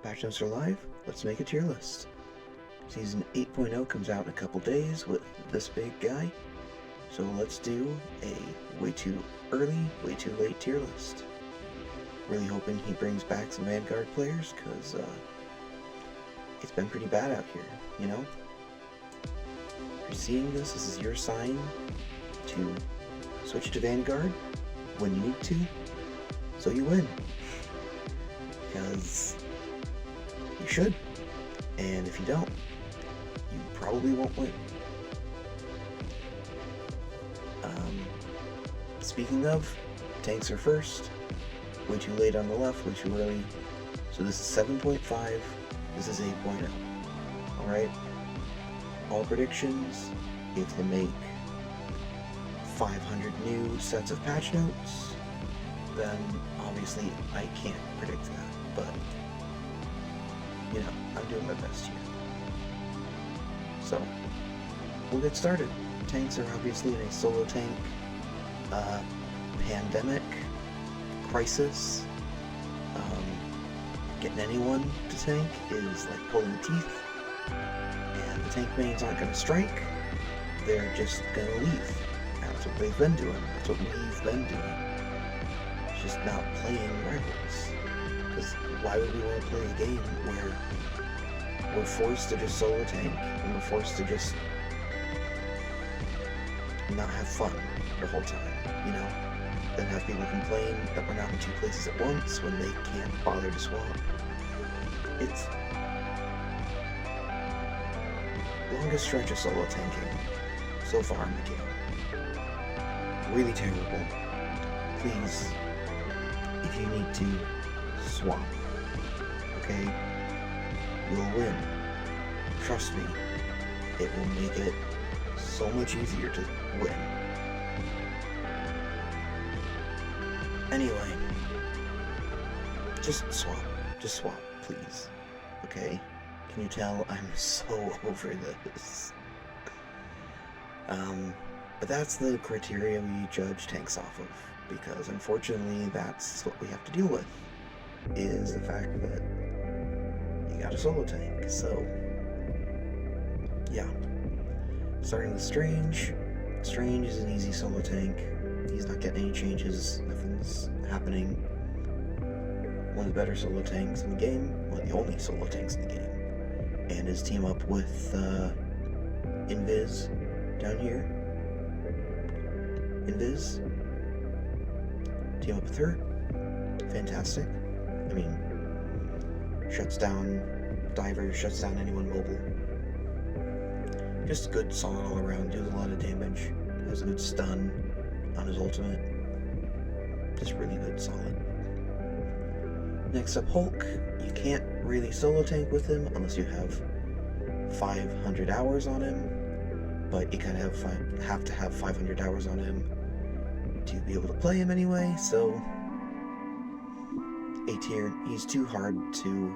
Patchnotes are live. Let's make a tier list. Season 8.0 comes out in a couple days with this big guy. So let's do a way too early, way too late tier list. Really hoping he brings back some Vanguard players, because it's been pretty bad out here, you know? If you're seeing this is your sign to switch to Vanguard when you need to, so you win. Because you should, and if you don't, you probably won't win. Speaking of, tanks are first. Way too late on the left, way too early. So this is 7.5, this is 8.0. Alright? All predictions, if they make 500 new sets of patch notes, then obviously I can't predict that, but you know, I'm doing my best here. So, we'll get started. Tanks are obviously in a solo tank pandemic, crisis. Getting anyone to tank is like pulling teeth, and the tank mains aren't going to strike, they're just going to leave. That's what they've been doing, that's what we've been doing. It's just not playing rivals. Because why would we want to play a game where we're forced to just solo tank, and we're forced to just not have fun the whole time, you know? Then have people complain that we're not in two places at once when they can't bother to swap. It's longest stretch of solo tanking so far in the game. Really terrible. Please, if you need to, swap. Okay? You'll win. Trust me, it will make it so much easier to win. Anyway, just swap. Just swap, please. Okay? Can you tell I'm so over this? But that's the criteria we judge tanks off of, because unfortunately that's what we have to deal with, is the fact that you got a solo tank. So, yeah. Starting with Strange. Strange is an easy solo tank. He's not getting any changes, nothing's happening. One of the better solo tanks in the game, one of the only solo tanks in the game. And his team up with Invis down here. Invis. Team up with her. Fantastic. I mean, shuts down divers, shuts down anyone mobile. Just good, solid all around, deals a lot of damage. Has a good stun on his ultimate. Just really good, solid. Next up, Hulk. You can't really solo tank with him unless you have 500 hours on him, but you kind of have to have 500 hours on him to be able to play him anyway, so A tier. He's too hard to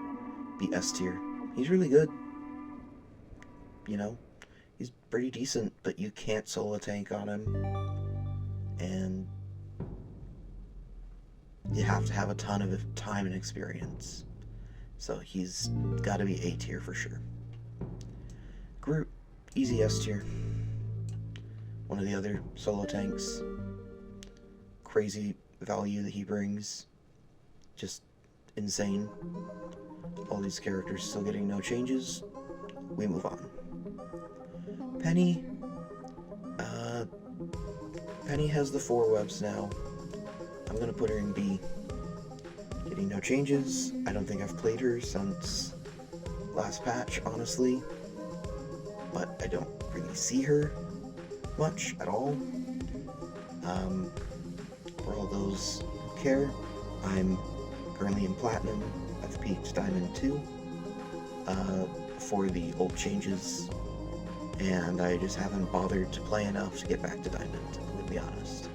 be S tier. He's really good. You know, he's pretty decent, but you can't solo tank on him. And you have to have a ton of time and experience. So he's got to be A tier for sure. Groot, easy S tier. One of the other solo tanks. Crazy value that he brings. Just insane. All these characters still getting no changes. We move on. Penny. Penny has the 4 webs now. I'm gonna put her in B. Getting no changes. I don't think I've played her since last patch, honestly. But I don't really see her much at all. For all those who care, I'm currently in Platinum. I've peaked Diamond 2 for the old changes, and I just haven't bothered to play enough to get back to Diamond, to be honest.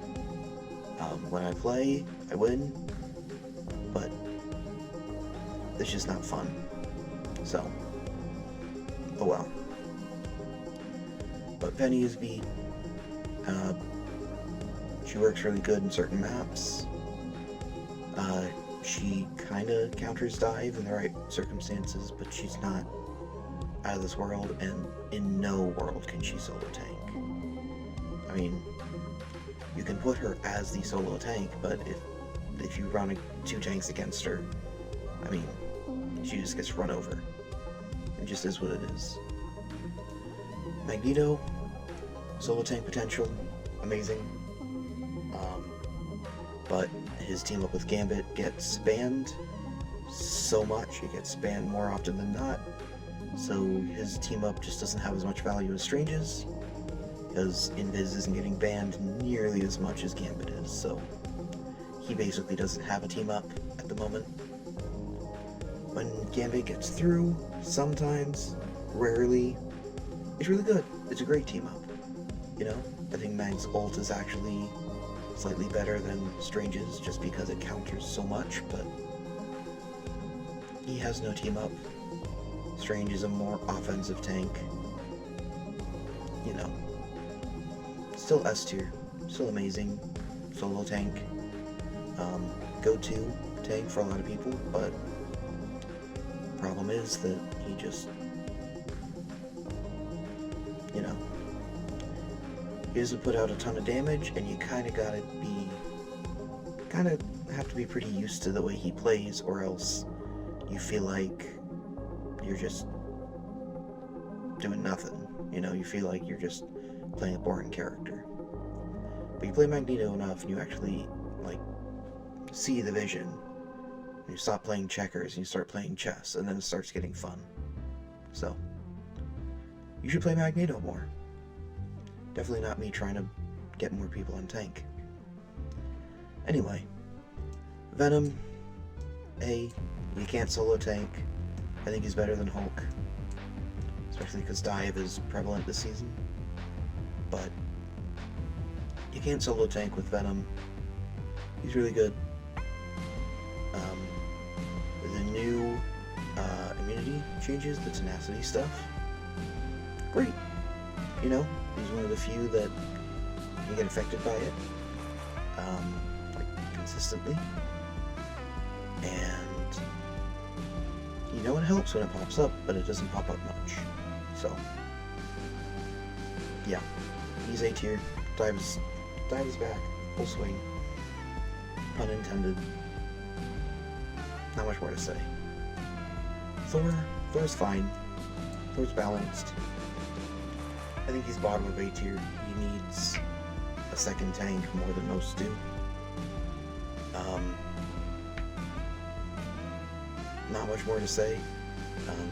When I play, I win, but it's just not fun. So, oh well. But Penny is B. She works really good in certain maps. She kinda counters dive in the right circumstances, but she's not out of this world, and in no world can she solo tank. I mean, you can put her as the solo tank, but if you run 2 tanks against her, I mean, she just gets run over. It just is what it is. Magneto, solo tank potential, amazing. But his team up with Gambit gets banned so much. It gets banned more often than not. So his team up just doesn't have as much value as Strange's, because Invis isn't getting banned nearly as much as Gambit is. So he basically doesn't have a team up at the moment. When Gambit gets through, sometimes, rarely, it's really good. It's a great team up. You know, I think Mag's ult is actually slightly better than Strange's just because it counters so much, but he has no team up. Strange is a more offensive tank. You know, still S tier, still amazing. Solo tank, go-to tank for a lot of people, but problem is that he just, you know, he doesn't put out a ton of damage, and you kind of have to be pretty used to the way he plays, or else you feel like you're just doing nothing. You know, you feel like you're just playing a boring character. But you play Magneto enough, and you actually, like, see the vision. And you stop playing checkers, and you start playing chess, and then it starts getting fun. So, you should play Magneto more. Definitely not me trying to get more people on tank. Anyway, Venom, you can't solo tank. I think he's better than Hulk, especially because dive is prevalent this season. But you can't solo tank with Venom. He's really good. The new immunity changes, the tenacity stuff, great. You know, he's one of the few that can get affected by it, like, consistently. And, you know, it helps when it pops up, but it doesn't pop up much. So, yeah, he's A tier. Dive is back, full swing. Pun intended. Not much more to say. Thor's fine. Thor's balanced. I think he's bottom of A tier. He needs a second tank more than most do. Not much more to say.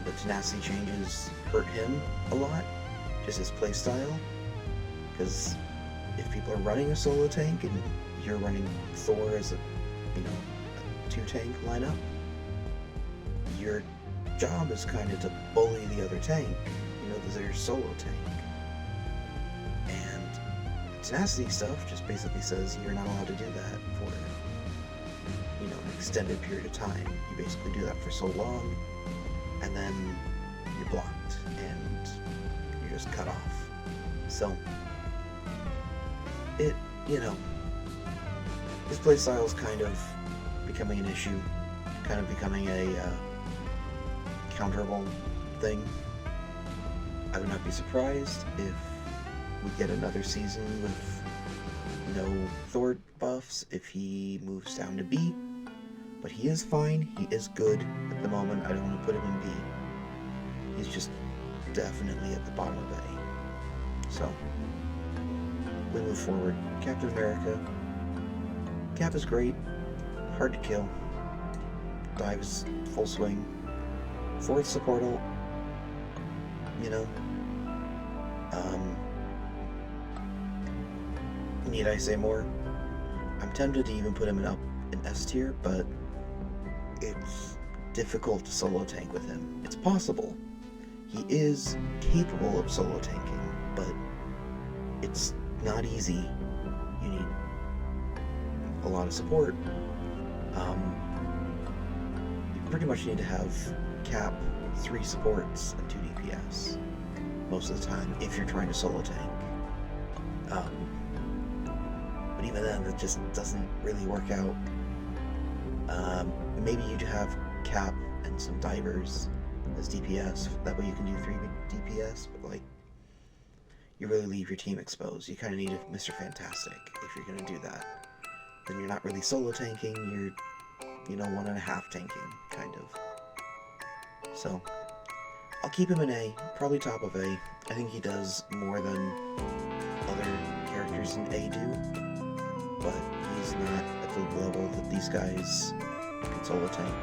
The tenacity changes hurt him a lot, just his playstyle. Because if people are running a solo tank and you're running Thor as a 2-tank lineup, your job is kind of to bully the other tank, because they're your solo tank. And tenacity stuff just basically says you're not allowed to do that for an extended period of time. You basically do that for so long, and then you're blocked and you're just cut off. So his playstyle is kind of becoming an issue, kind of becoming a counterable thing. I would not be surprised if we get another season with no Thor buffs if he moves down to B. But he is fine, he is good at the moment. I don't want to put him in B. He's just definitely at the bottom of A. So, we move forward. Captain America. Cap is great, hard to kill. Dive is full swing. Fourth support ult, need I say more? I'm tempted to even put him in S tier, but it's difficult to solo tank with him. It's possible. He is capable of solo tanking, but it's not easy. You need a lot of support. You pretty much need to have Cap 3 supports and 2 DPS most of the time if you're trying to solo tank. But even then, it just doesn't really work out. Maybe you'd have Cap and some divers as DPS. That way you can do 3 DPS, but like, you really leave your team exposed. You kind of need a Mr. Fantastic if you're gonna do that. Then you're not really solo tanking, you're, 1.5 tanking, kind of. So, I'll keep him in A, probably top of A. I think he does more than other characters in A do, but he's not at the level that these guys can solo tank.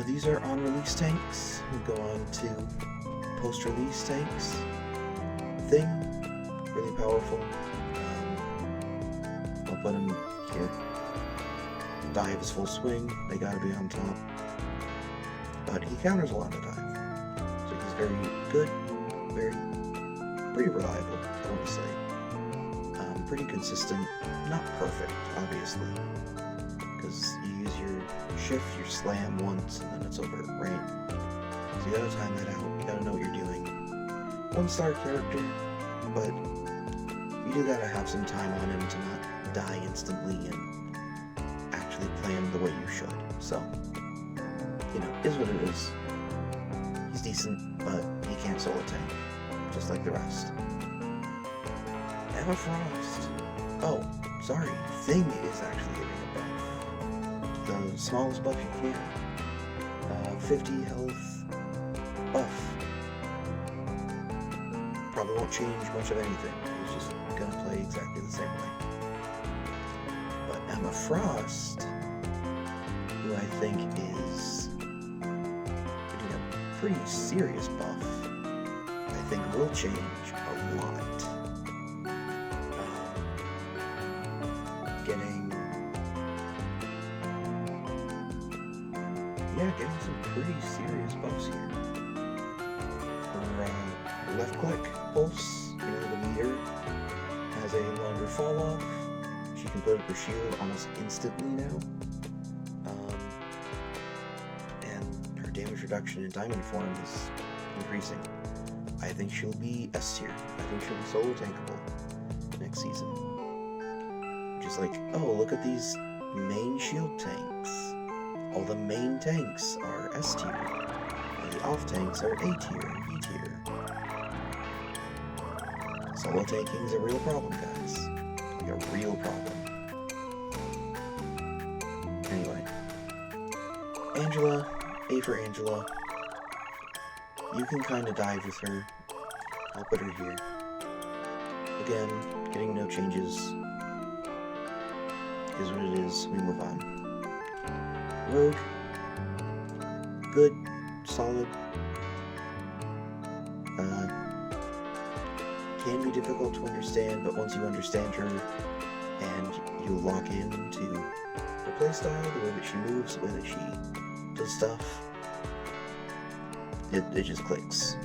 These are on-release tanks. We go on to post-release tanks. Thing, really powerful. I'll put him here. Dive is full swing, they gotta be on top. But he counters a lot of dive. So he's very good, pretty reliable, I want to say. Pretty consistent, not perfect, obviously. Because you use your shift, your slam once, and then it's over, right? So you gotta time that out, you gotta know what you're doing. 1-star character, but you do gotta have some time on him to not die instantly and actually plan the way you should. So, is what it is. He's decent, but he can't solo tank, just like the rest. Emma Frost. Oh, sorry, Thing is actually getting a buff. The smallest buff you can. 50 health buff. Probably won't change much of anything. He's just gonna play exactly the same way. But Emma Frost, who I think is getting a pretty serious buff, I think will change a lot. Getting some pretty serious buffs here. Her left click pulse, the meter, has a longer fall off. She can put up her shield almost instantly now. And her damage reduction in diamond form is increasing. I think she'll be S tier. I think she'll be solo tankable next season. Just like, oh, look at these main shield tanks. All the main tanks are S tier, and the off tanks are A tier and B tier. Solo tanking is a real problem, guys. Like a real problem. Anyway, Angela, A for Angela. You can kind of dive with her. I'll put her here. Again, getting no changes. Is what it is. We move on. Rogue, good, solid, can be difficult to understand, but once you understand her and you lock into her playstyle, the way that she moves, the way that she does stuff, it just clicks.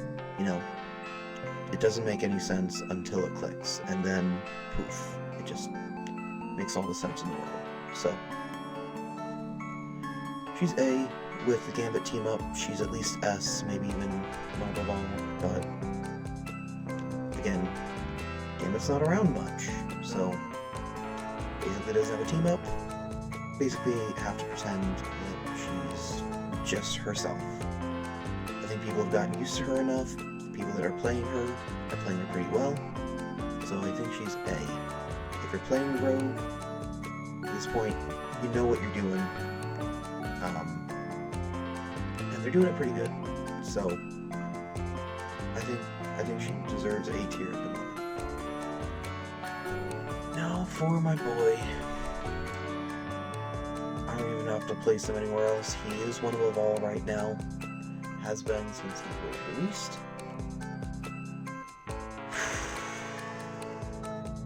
It doesn't make any sense until it clicks, and then poof, it just makes all the sense in the world. So, she's A. With the Gambit team up, she's at least S, maybe even one above all, but again, Gambit's not around much, so basically doesn't have a team up, basically have to pretend that she's just herself. I think people have gotten used to her enough, people that are playing her pretty well, so I think she's A. If you're playing Rogue, at this point, you know what you're doing. And they're doing it pretty good. So I think she deserves A tier at the moment. Now for my boy. I don't even have to place him anywhere else. He is one above all right now. Has been since he was released.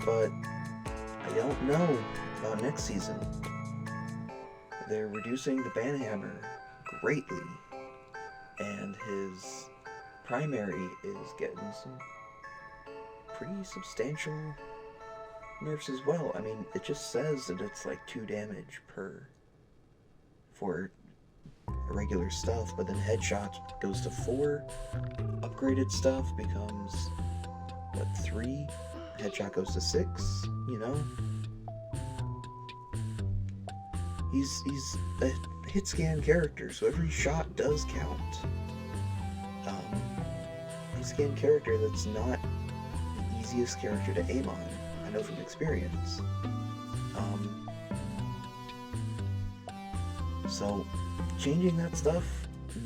But I don't know about next season. They're reducing the banhammer greatly, and his primary is getting some pretty substantial nerfs as well. I mean, it just says that it's like 2 damage for regular stuff, but then headshot goes to 4. Upgraded stuff becomes, 3? Headshot goes to 6, he's a hit scan character, so every shot does count. Hit scan character that's not the easiest character to aim on. I know from experience. So changing that stuff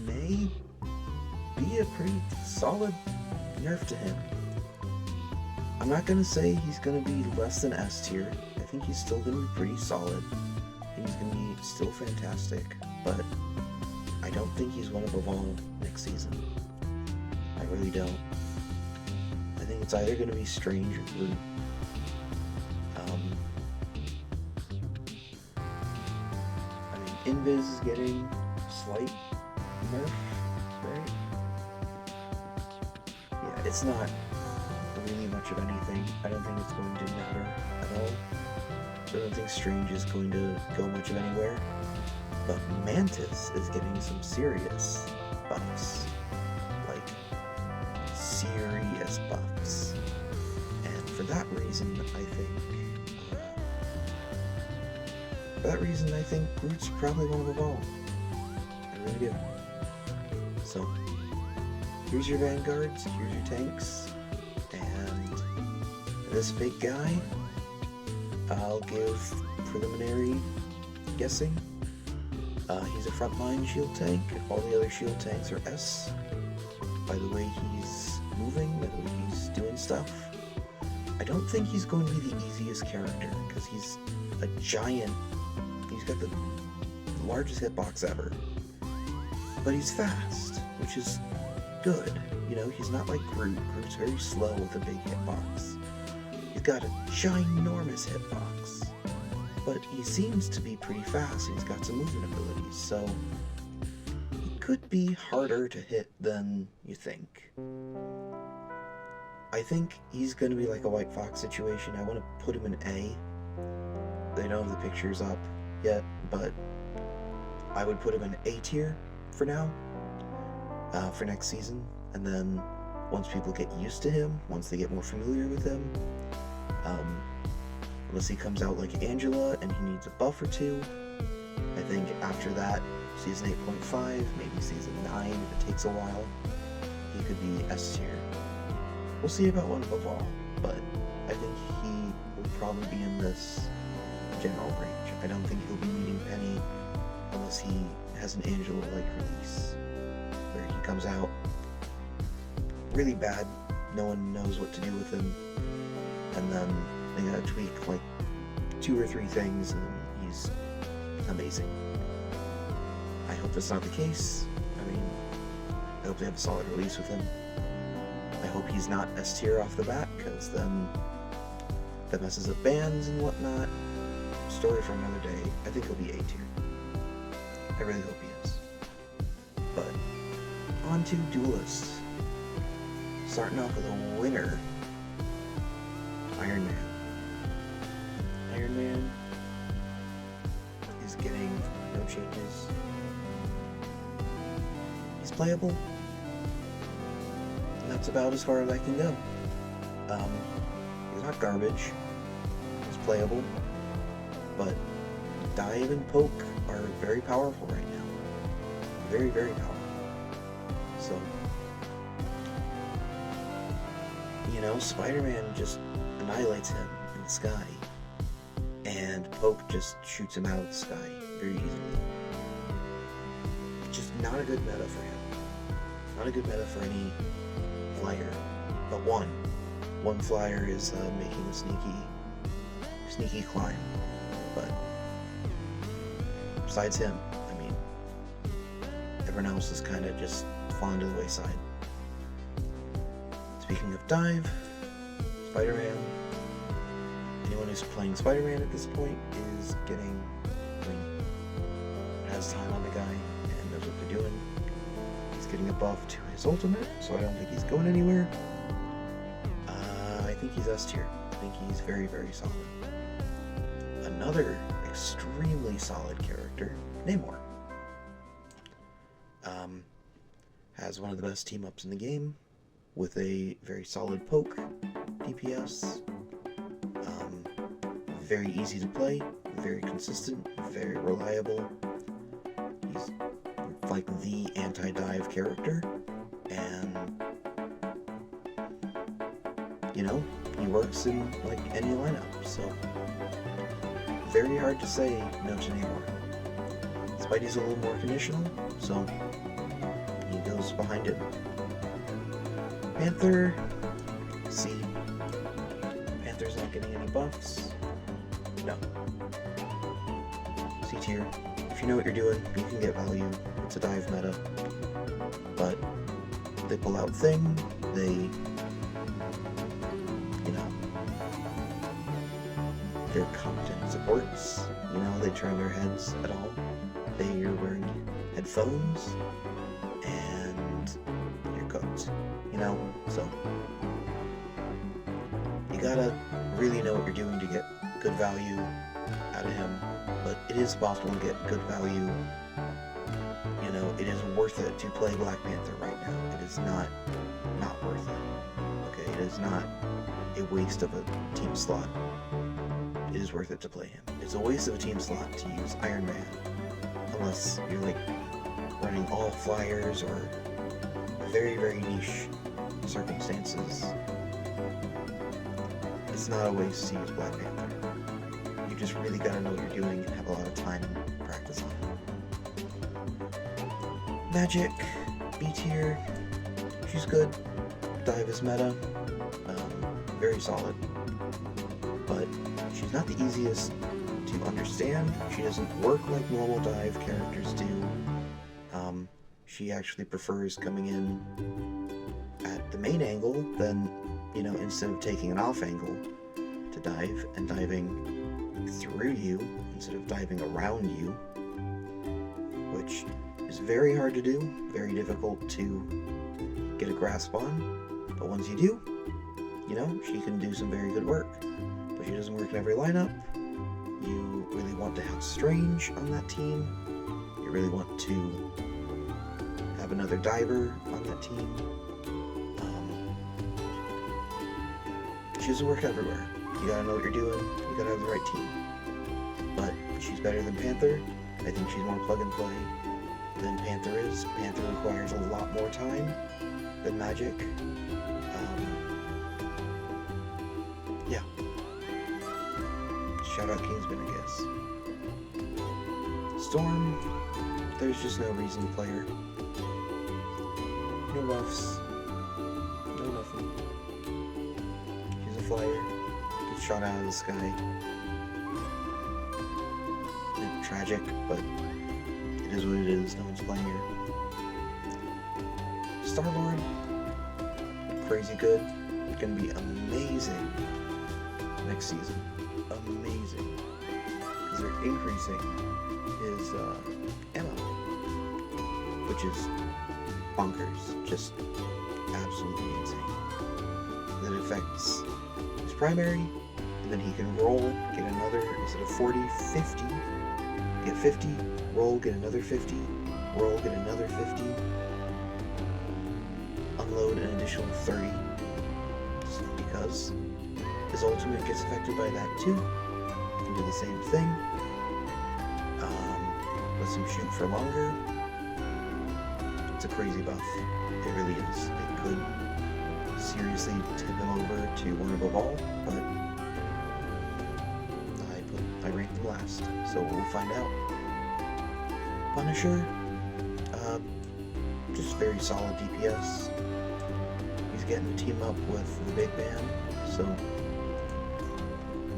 may be a pretty solid nerf to him. I'm not gonna say he's gonna be less than S tier. I think he's still gonna be pretty solid. I think he's gonna be still fantastic, but I don't think he's one above all next season. I really don't. I think it's either gonna be Strange or Blue. Invis is getting slight nerf, right? Yeah, it's not really much of anything. I don't think it's going to matter at all. I don't think Strange is going to go much of anywhere. But Mantis is getting some serious buffs. Like, serious buffs. And for that reason, I think Groot's probably one above all. I really do. So, here's your vanguards, here's your tanks, and this big guy, I'll give preliminary guessing. He's a frontline shield tank. All the other shield tanks are S. By the way he's moving, by the way he's doing stuff. I don't think he's going to be the easiest character, because he's a giant. He's got the largest hitbox ever. But he's fast, which is good. You know, he's not like Groot. Groot's very slow with a big hitbox. He's got a ginormous hitbox. But he seems to be pretty fast, and he's got some movement abilities, so he could be harder to hit than you think. I think he's going to be like a White Fox situation. I want to put him in A. They don't have the pictures up yet, but I would put him in A tier for now, for next season, and then once people get used to him, once they get more familiar with him, unless he comes out like Angela and he needs a buff or two, I think after that, season 8.5, maybe season 9, if it takes a while, he could be S tier. We'll see about one above all, but I think he will probably be in this general range. I don't think he'll be meeting Penny unless he has an Angela-like release, where he comes out really bad, no one knows what to do with him, and then they gotta tweak like 2 or 3 things and he's amazing. I hope that's not the case. I mean, I hope they have a solid release with him. I hope he's not S tier off the bat, because then that messes up bans and whatnot. Story for another day. I think he'll be A tier. I really hope he is. But on to Duelists. Starting off with a winner, Iron Man. Iron Man is getting no changes. He's playable. And that's about as far as I can go. He's not garbage. He's playable. But Dive and Poke are very powerful right now. Very, very powerful. So, you know, Spider-Man just annihilates him in the sky. And Poke just shoots him out of the sky very easily. Just not a good meta for him. Not a good meta for any flyer. But one flyer is making a sneaky climb. But besides him, I mean, everyone else is kind of just falling to the wayside. Speaking of Dive, Spider-Man, anyone who's playing Spider-Man at this point is getting, has time on the guy and knows what they're doing. He's getting a buff to his ultimate, so I don't think he's going anywhere. I think he's S tier. I think he's very, very solid. Another extremely solid character, Namor, has one of the best team-ups in the game, with a very solid poke DPS, very easy to play, very consistent, very reliable. He's like the anti-dive character, and you know, he works in like any lineup, so very hard to say no to Namor. Spidey's a little more conditional, so he goes behind it. Panther, C. Panther's not getting any buffs. No. C tier. If you know what you're doing, you can get value. It's a dive meta. But they pull out Thing, they, you know, they're competent supports. You know, they turn their heads at all. They are wearing headphones, and you're cooked. You know, so you gotta really know what you're doing to get good value out of him, but it is possible to get good value. You know, it is worth it to play Black Panther right now. It is not worth it. Okay, it is not a waste of a team slot. It is worth it to play him. It's a waste of a team slot to use Iron Man, unless you're like running all flyers or very, very niche circumstances. It's not a waste to use Black Panther. You just really gotta know what you're doing and have a lot of time and practice on it. Magic, B tier, she's good. Dive is meta, very solid, but she's not the easiest to understand. She doesn't work like normal dive characters do. She actually prefers coming in at the main angle than, you know, instead of taking an off angle to dive and diving through you instead of diving around you, which is very hard to do, very difficult to get a grasp on. But once you do, you know, she can do some very good work. But she doesn't work in every lineup. You really want to have Strange on that team. You really want to have another diver on that team. She doesn't work everywhere. You gotta know what you're doing. You gotta have the right team. But she's better than Panther. I think she's more plug and play than Panther is. Panther requires a lot more time than Magic. Yeah. Shout out Kingsman, I guess. Storm, there's just no reason to play her. No buffs. No nothing. She's a flyer. Gets shot out of the sky. It's tragic, but it is what it is. No one's playing her. Star-Lord, crazy good. Gonna be amazing next season. Amazing. Because they're increasing his ammo, which is bonkers. Just absolutely insane. That affects his primary, and then he can roll, get another, instead of 40, 50, get 50, roll, get another 50, roll, get another 50, unload an additional 30, because his ultimate gets affected by that too. He can do the same thing. Lets him shoot for longer. It's a crazy buff. It really is. It could seriously tip him over to one above all, but I ranked him last, so we'll find out. Punisher, just very solid DPS. He's getting to team up with the big man, so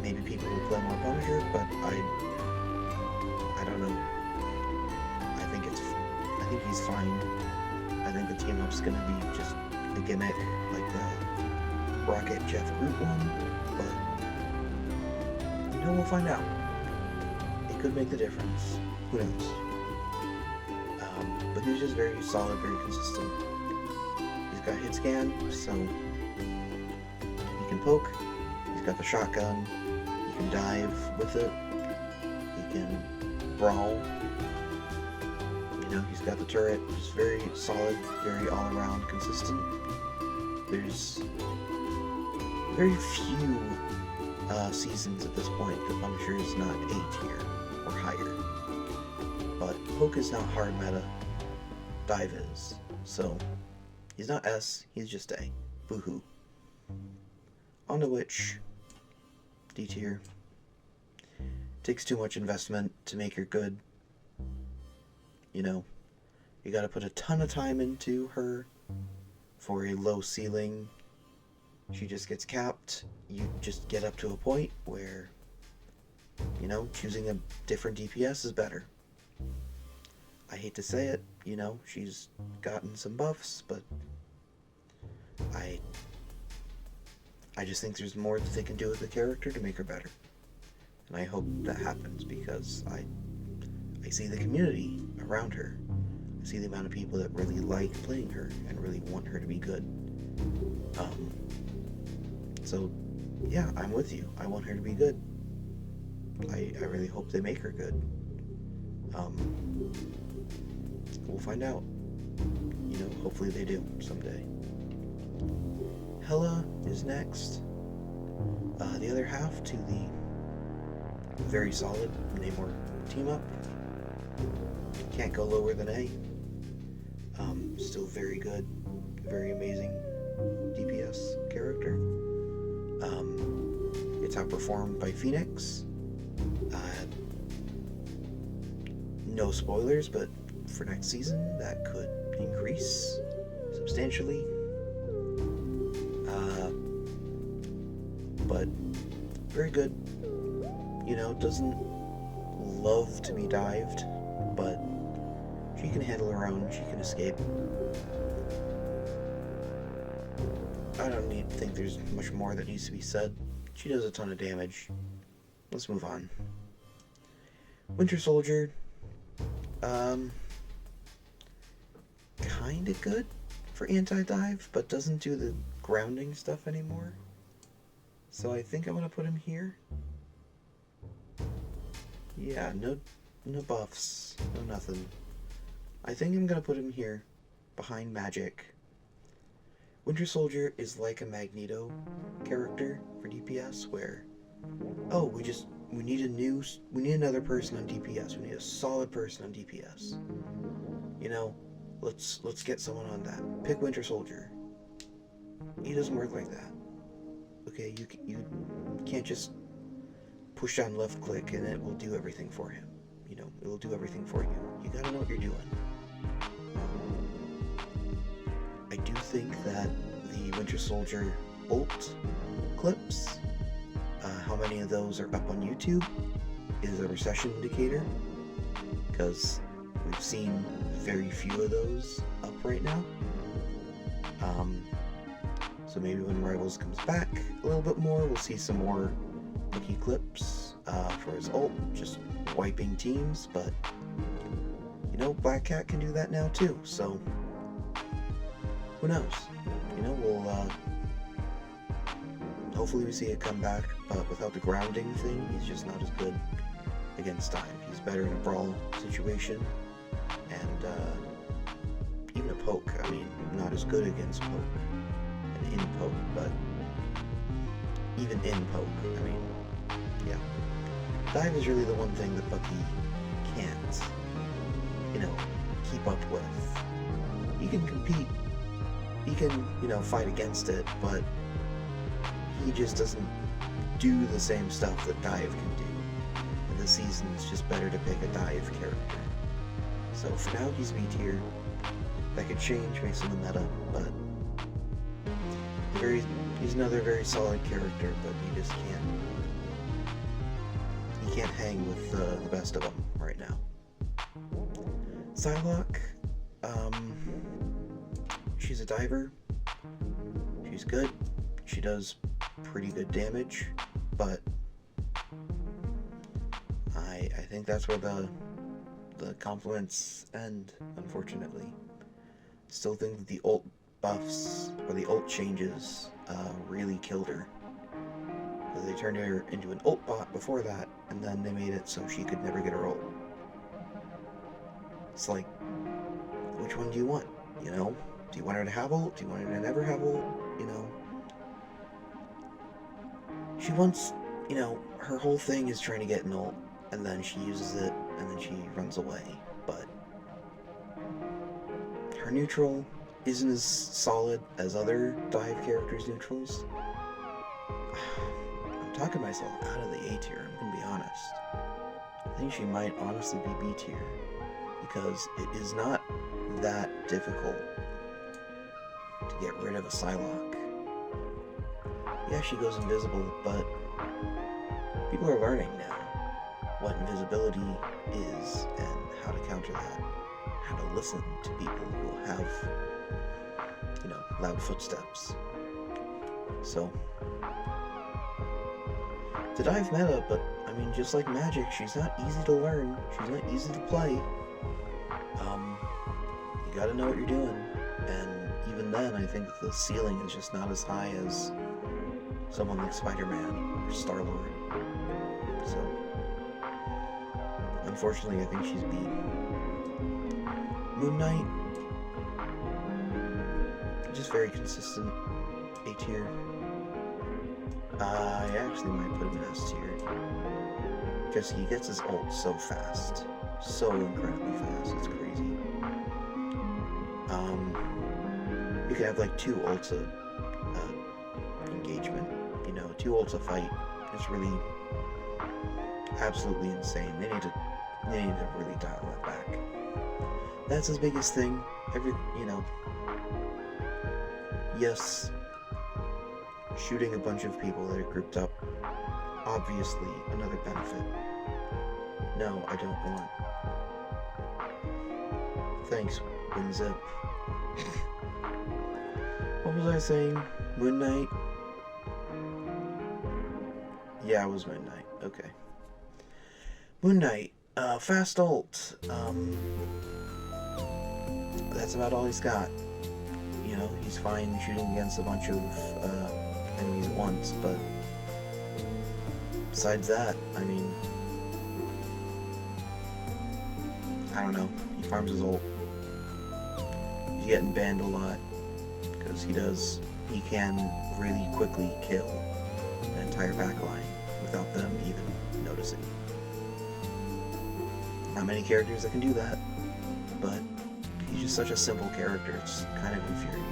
maybe people will play more Punisher, but I don't know. I think he's fine. I think the team up's gonna be just a gimmick, like the Rocket Jeff Groot one, but you know, we'll find out. It could make the difference. Who knows? But he's just very solid, very consistent. He's got hit scan, so he can poke. He's got the shotgun. He can dive with it. He can brawl. You know, he's got the turret. Just very solid, very all-around consistent. There's very few seasons at this point, the Punisher is not A tier or higher. But Poke is not hard meta. Dive is. So, he's not S, he's just A. Boo-hoo. On to Witch. D tier. Takes too much investment to make her good. You know, you gotta put a ton of time into her for a low ceiling. She just gets capped. You just get up to a point where, you know, choosing a different DPS is better. I hate to say it, you know, she's gotten some buffs, but I just think there's more that they can do with the character to make her better. And I hope that happens because I see the community around her. I see the amount of people that really like playing her and really want her to be good. So, yeah, I'm with you. I want her to be good. I really hope they make her good. We'll find out. You know, hopefully they do someday. Hela is next. The other half to the very solid Namor team up. Can't go lower than A. Still very good, very amazing DPS character. It's outperformed by Phoenix. No spoilers, but for next season that could increase substantially. But very good. You know, doesn't love to be dived, but she can handle her own, she can escape. I don't think there's much more that needs to be said. She does a ton of damage. Let's move on. Winter Soldier, kinda good for anti-dive, but doesn't do the grounding stuff anymore. So I think I'm gonna put him here. Yeah, no buffs, no nothing. I think I'm gonna put him here, behind Magic. Winter Soldier is like a Magneto character for DPS, where, oh, we need another person on DPS. We need a solid person on DPS. You know, let's get someone on that. Pick Winter Soldier. He doesn't work like that. Okay, you can't just push down left click and it will do everything for him. You know, it will do everything for you. You gotta know what you're doing. I do think that the Winter Soldier ult clips, how many of those are up on YouTube, is a recession indicator, because we've seen very few of those up right now. So maybe when Rivals comes back a little bit more, we'll see some more Wiki clips for his ult, just wiping teams, but you know, Black Cat can do that now too, so who knows? You know, we'll hopefully we see it come back, but without the grounding thing, he's just not as good against dive. He's better in a brawl situation, and even a poke. I mean, not as good against poke and in poke, but even in poke, I mean, yeah. Dive is really the one thing that Bucky can't, you know, keep up with. He can compete, he can, you know, fight against it, but he just doesn't do the same stuff that Dive can do. And this season it's just better to pick a Dive character. So for now he's B tier. That could change based on the meta, but he's another very solid character, but he just can't hang with the best of them right now. Psylocke, she's a diver. She's good. She does pretty good damage, but I think that's where the compliments end, unfortunately. Still think that the ult buffs, or the ult changes, really killed her. They turned her into an ult bot before that, and then they made it so she could never get her ult. It's like, which one do you want, you know? Do you want her to have ult? Do you want her to never have ult? You know? She wants you know, her whole thing is trying to get an ult, and then she uses it, and then she runs away. But her neutral isn't as solid as other dive characters' neutrals. I'm talking myself out of the A tier, I'm gonna be honest. I think she might honestly be B tier, because it is not that difficult to get rid of a Psylocke. Yeah, she goes invisible, but people are learning now what invisibility is and how to counter that, how to listen to people who have, you know, loud footsteps. So, the dive meta, but I mean, just like Magic, she's not easy to learn, she's not easy to play. You gotta know what you're doing, and even then, I think the ceiling is just not as high as someone like Spider-Man or Star-Lord. So, unfortunately, I think she's beat. Moon Knight, just very consistent, A tier. I actually might put him in S tier, because he gets his ult so fast, so incredibly fast, it's crazy. You can have like 2 ults of engagement, you know, 2 ults a fight. It's really absolutely insane. They need to really dial that back. That's his biggest thing. You know, yes, shooting a bunch of people that are grouped up, obviously another benefit. No, I don't want. Thanks, WinZip. What was I saying? Moon Knight? Yeah, it was Moon Knight. Okay. Moon Knight. Fast ult. That's about all he's got. You know, he's fine shooting against a bunch of enemies at once, but besides that, I mean, I don't know. He farms his ult. He's getting banned a lot, because he can really quickly kill an entire backline without them even noticing. Not many characters that can do that, but he's just such a simple character, it's kind of infuriating.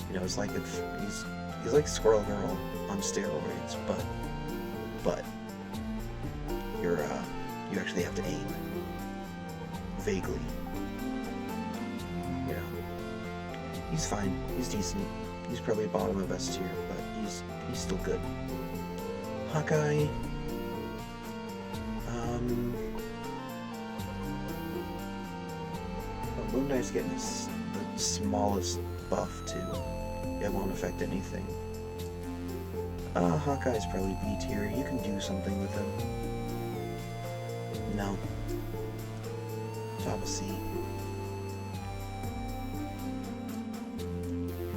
You know, it's like if he's like Squirrel Girl on steroids, but you actually have to aim vaguely. You know, he's fine, he's decent. He's probably bottom of S tier, but he's still good. Hawkeye, Moon Knight's getting the smallest buff too. It won't affect anything. Hawkeye's probably B tier. You can do something with him. No. Top of C.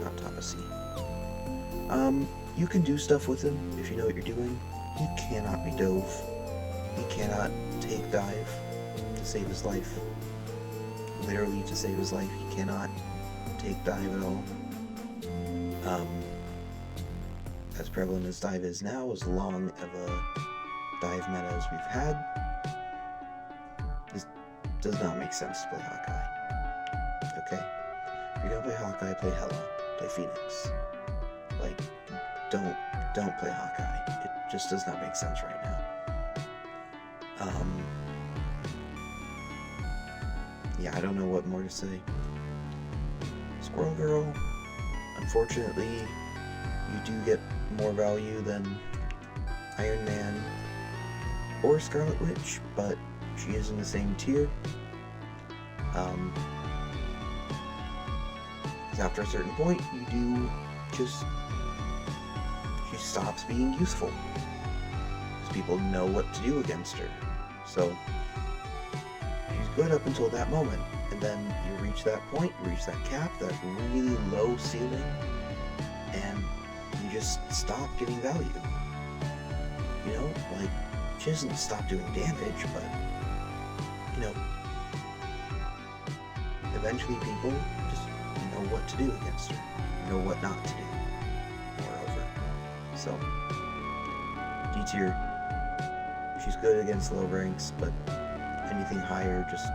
Not top of C. You can do stuff with him if you know what you're doing. He cannot be dove. He cannot take dive to save his life. Literally to save his life, he cannot take dive at all. As prevalent as dive is now, as long of a dive meta as we've had, this does not make sense to play Hawkeye. Okay? If you're gonna play Hawkeye, play Hela. Play Phoenix. Like, don't play Hawkeye. It just does not make sense right now. Yeah, I don't know what more to say. Squirrel Girl, unfortunately, you do get more value than Iron Man or Scarlet Witch, but she is in the same tier. Because after a certain point, she stops being useful. Because people know what to do against her. So, she's good up until that moment. And then you reach that point, you reach that cap, that really low ceiling, and you just stop getting value. You know, like, she doesn't stop doing damage, but, you know, eventually people just know what to do against her, know what not to do, moreover. So, D tier. She's good against low ranks, but anything higher just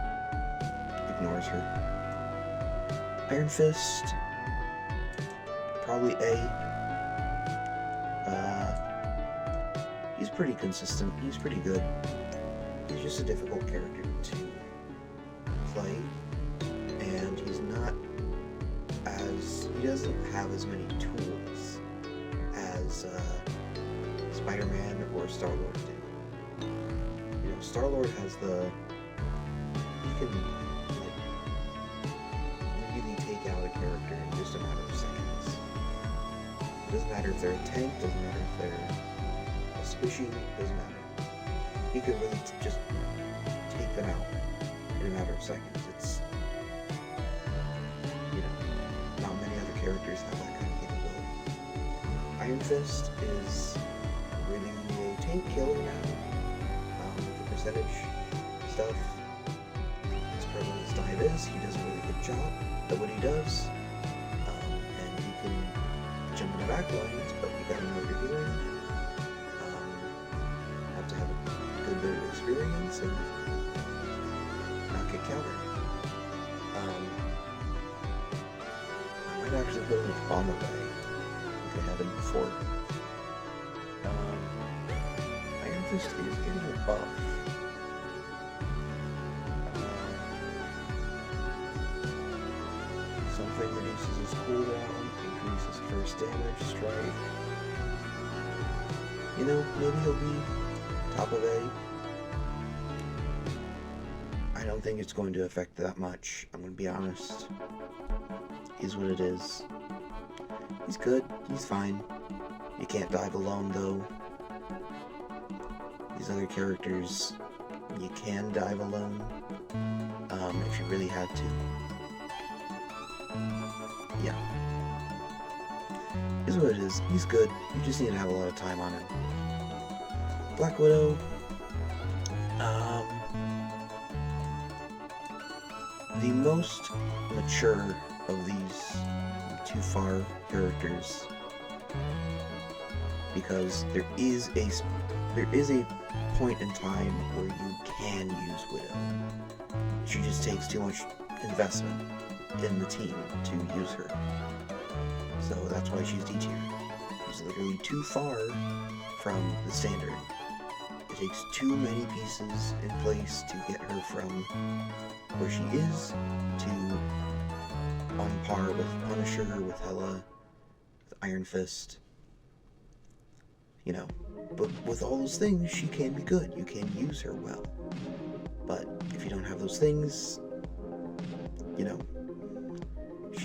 ignores her. Iron Fist, probably A. He's pretty consistent. He's pretty good. He's just a difficult character to play, and he's not as... he doesn't have as many tools as Spider-Man or Star-Lord do. You know, Star-Lord has the... he can really take out a character in just a matter of seconds. It doesn't matter if they're a tank, doesn't matter if they're a squishy, doesn't matter. He can really just take them out in a matter of seconds. It's, you know, not many other characters have that kind of capability. Iron Fist is really a tank killer now, with the percentage stuff. As prevalent as Dive is, he does a really good job at what he does, and he can jump in the back lines, but you gotta know what you're doing. Have to have a good bit of experience and not get countered. I might actually put him with Bomb Away. I think I had him before. Iron Fist is getting a buff. Something reduces his cooldown, increases first damage, strike. You know, maybe he'll be top of A. I don't think it's going to affect that much, I'm going to be honest. Is what it is. He's good, he's fine. You can't dive alone though. These other characters, you can dive alone, if you really had to. Yeah. Is what it is. He's good. You just need to have a lot of time on him. Black Widow. The most mature of these too far characters, because there is a point in time where you can use Widow. She just takes too much investment in the team to use her. So that's why she's D tier. She's literally too far from the standard. It takes too many pieces in place to get her from where she is to on par with Punisher, with Hela, with Iron Fist. You know, but with all those things, she can be good. You can use her well. But if you don't have those things, you know,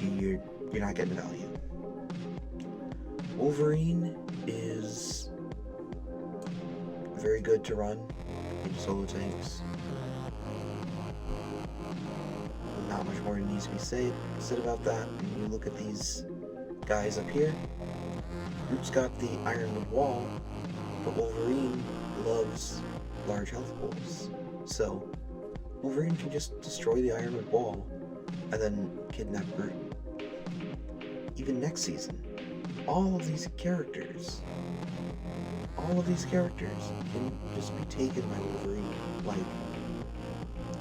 you're not getting value. Wolverine is very good to run in solo tanks. Not much more needs to be said about that. When you look at these guys up here, Groot's got the Ironwood Wall, but Wolverine loves large health pools. So Wolverine can just destroy the Ironwood Wall and then kidnap Groot. Even next season, all of these characters can just be taken by Wolverine. Like,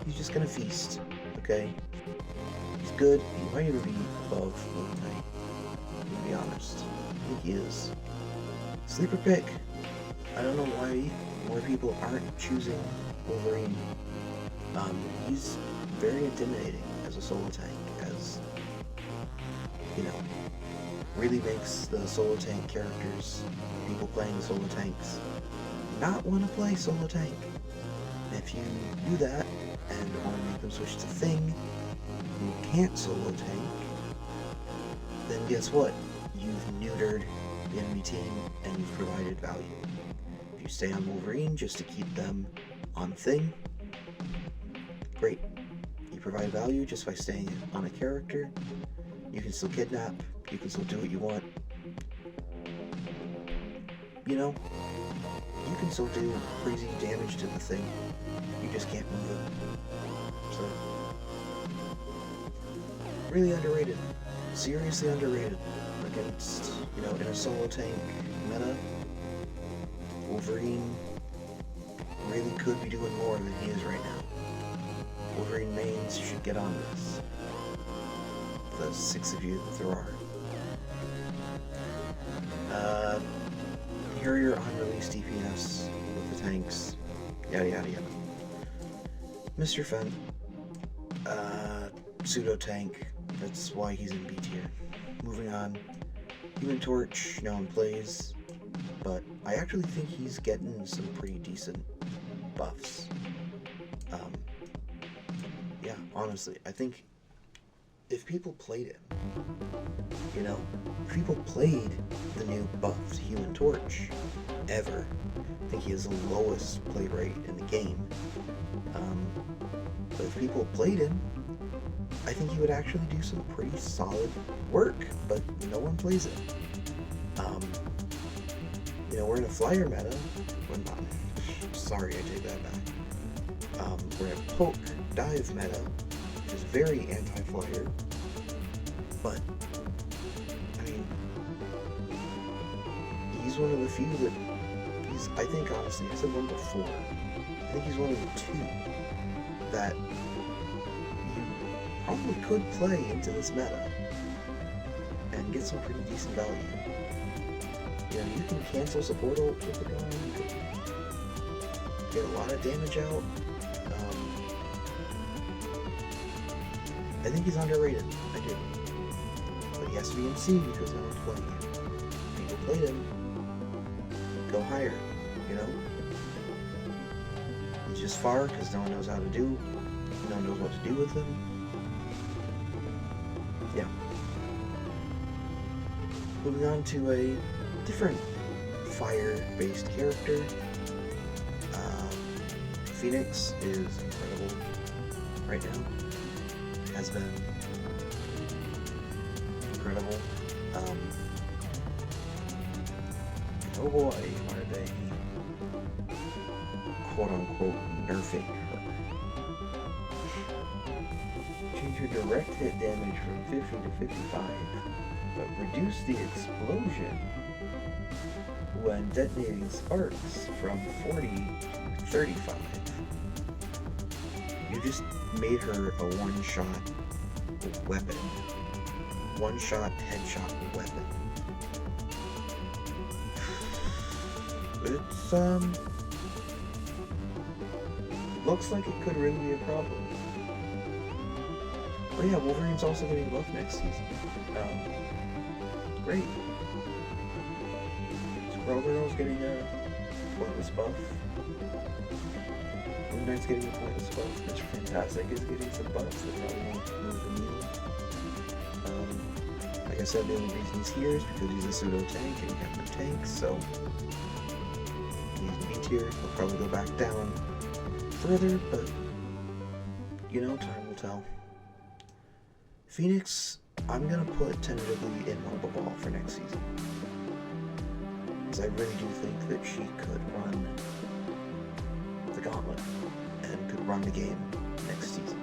he's just gonna feast, okay? He's good. He might even be above Moon Knight, to be honest. I think he is. Sleeper pick. I don't know why more people aren't choosing Wolverine. He's very intimidating as a solo tank, as, you know, really makes the solo tank characters, people playing solo tanks, not want to play solo tank. And if you do that and want to make them switch to Thing, who can't solo tank, then guess what? You've neutered the enemy team and you've provided value. If you stay on Wolverine just to keep them on Thing, great. You provide value just by staying on a character. You can still kidnap, you can still do what you want. You know, you can still do crazy damage to the Thing. You just can't move it. So, really underrated. Seriously underrated against, you know, in a solo tank meta. Wolverine really could be doing more than he is right now. Wolverine mains should get on this. The 6 of you that there are. Here are your unreleased DPS with the tanks. Yada yada yada. Mr. Fenn. Pseudo tank. That's why he's in B tier. Moving on. Human Torch, no one plays. But I actually think he's getting some pretty decent buffs. Yeah, honestly, I think if people played him, you know, if people played the new buffed Human Torch ever, I think he has the lowest play rate in the game. But if people played him, I think he would actually do some pretty solid work, but no one plays it. You know, we're in a flyer meta. We're not. Sorry, I take that back. We're in a poke dive meta, which is very anti-flyer. But, I mean, he's one of the few that I think, honestly, I said one before. I think he's one of the 2 that you probably could play into this meta and get some pretty decent value. You know, you can cancel support ult with it on, you can get a lot of damage out. I think he's underrated, I do. But he has to be in C because no one's playing him. If people played him, go higher, you know? He's just far because no one knows how to do, no one knows what to do with him. Yeah. Moving on to a different fire-based character. Phoenix is incredible right now. Has been incredible. Oh boy, are they quote-unquote nerfing her. Change her direct hit damage from 50 to 55, but reduce the explosion when detonating sparks from 40 to 35. You just made her a one-shot weapon. One-shot headshot weapon. It's, looks like it could really be a problem. Oh yeah, Wolverine's also getting buffed next season. Great. Squirrel Girl's getting a pointless buff. Moon Knight's getting a pointless buff. Mr. Fantastic is getting some buffs that probably won't move the needle. Like I said, the only reason he's here is because he's a pseudo tank and he has no tanks, so he's B tier. He'll probably go back down further, but you know, time will tell. Phoenix, I'm gonna put tentatively in Marble Ball for next season. Because I really do think that she could run the gauntlet and could run the game next season.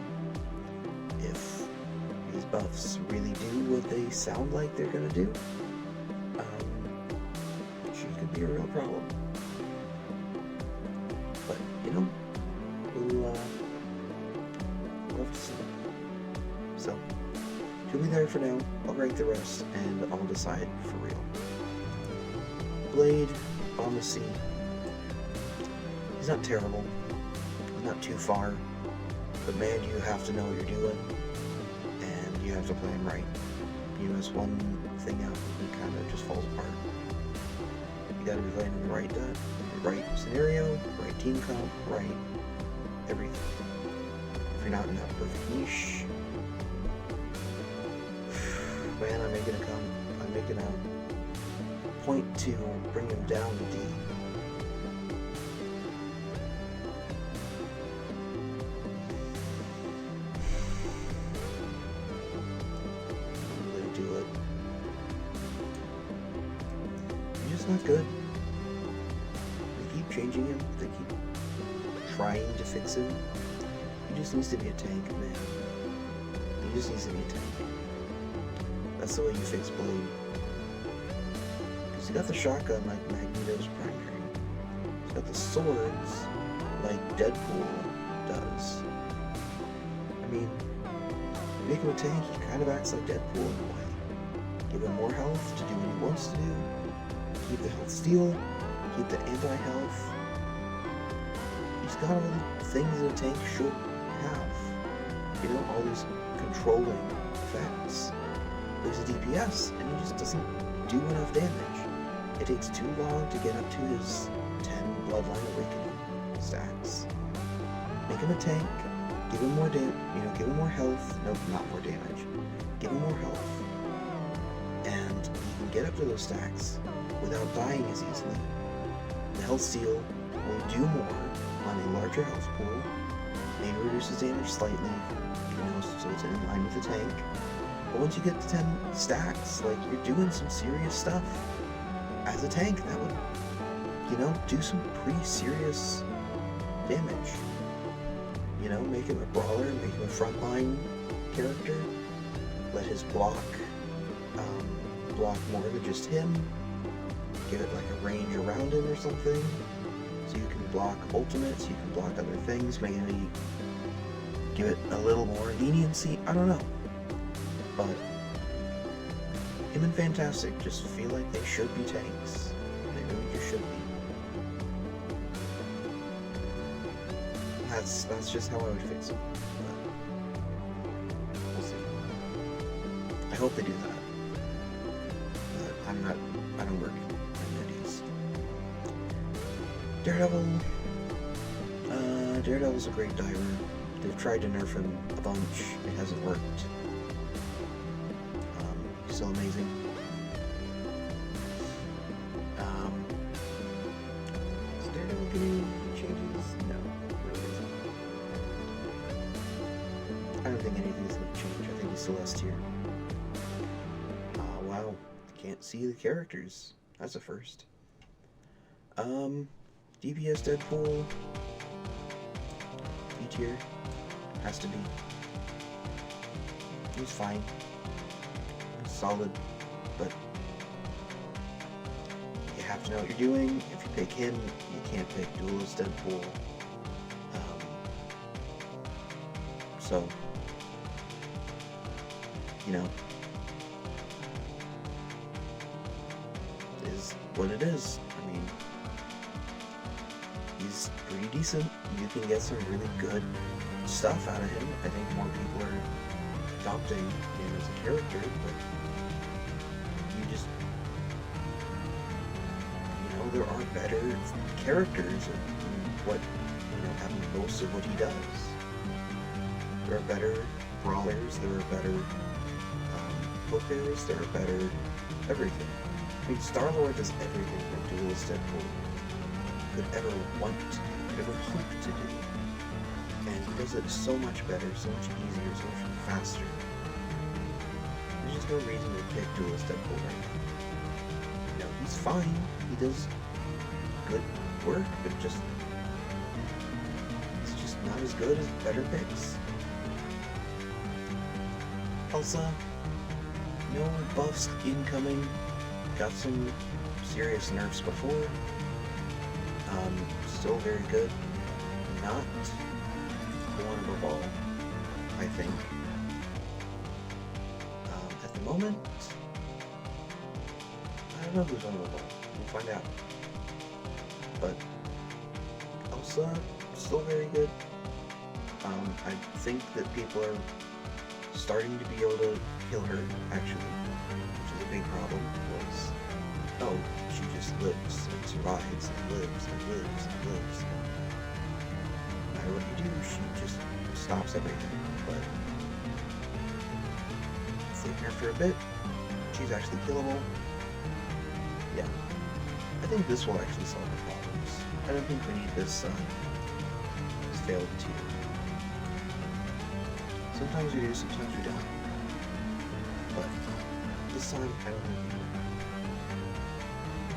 If these buffs really do what they sound like they're gonna do, she could be a real problem. But, you know, we'll have to see. So, she'll be there for now. I'll rank the rest, and I'll decide for real. Blade, on the sea. He's not terrible. He's not too far. But man, you have to know what you're doing, and you have to play him right. You miss one thing out, and it kind of just falls apart. You gotta be playing in the right scenario, right team comp, right everything. If you're not in that perfect niche, man, I'm making a point to bring him down to D. I'm gonna do it. He's just not good. They keep changing him. They keep trying to fix him. He just needs to be a tank, man. He just needs to be a tank. That's the way you fix Blade. Because he got the shotgun like Magneto's primary. got the swords like Deadpool does. I mean, you make him a tank, he kind of acts like Deadpool in a way. Give him more health to do what he wants to do. Keep the health steal. Keep the anti-health. He's got all the things that a tank should have. You know, all these controlling effects. There's a DPS, and he just doesn't do enough damage. It takes too long to get up to his 10 Bloodline Awakening stacks. Make him a tank. Give him more give him more health. No, not more damage. Give him more health. And he can get up to those stacks without dying as easily. The health steal will do more on a larger health pool. Maybe reduces damage slightly, so it's in line with the tank. But once you get to 10 stacks, like, you're doing some serious stuff. As a tank, that would, do some pretty serious damage. Make him a brawler, make him a frontline character. Let his block more than just him. Give it like a range around him or something. So you can block ultimates, you can block other things, maybe give it a little more leniency. I don't know. But him and Fantastic just feel like they should be tanks. They really just should be. That's just how I would fix them. But we'll see. I hope they do that. But I don't work in Indies. Daredevil's a great diver. They've tried to nerf him a bunch. It hasn't worked. He's still amazing. Is Daredevil getting changes? No. I don't think anything's going to change. I think he's still S tier. Wow. Can't see the characters. That's a first. DPS Deadpool. B tier. Has to be. He's fine. He's solid. But you have to know what you're doing. If you pick him, you can't pick Duelist Deadpool. So, is what it is. I mean, he's pretty decent. You can get some really good stuff out of him. I think more people are adopting him as a character, but there are better characters and what, having most of what he does. There are better brawlers, there are better hookers, there are better everything. I mean, Star-Lord does everything that Duelist Deadpool could ever want, could ever hope to do. And he does it so much better, so much easier, so much faster. There's just no reason to pick Duelist Deadpool right now. He's fine, he does good work, but it's just not as good as better picks. Elsa, no buffs incoming. Got some serious nerfs before. Still very good. Not one of a ball, I think. At the moment, I don't know who's on the ball. We'll find out. But Elsa, still very good. I think that people are starting to be able to kill her, actually, which is a big problem. She just lives and survives and lives and lives and lives. No matter what you do, she just stops everything. But sitting here for a bit, she's actually killable. Yeah. I think this will actually solve the problems. I don't think we need this failed tier. Sometimes we do, sometimes we don't. But this time, I don't think we do.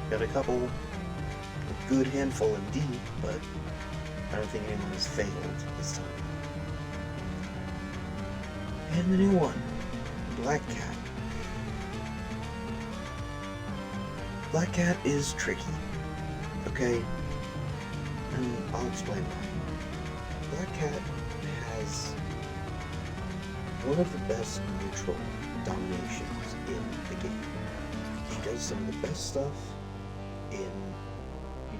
Got a couple, a good handful of D, but I don't think anyone has failed this time. And the new one, Black Cat. Black Cat is tricky. Okay, And I'll explain why. Black Cat has one of the best neutral dominations in the game. She does some of the best stuff in,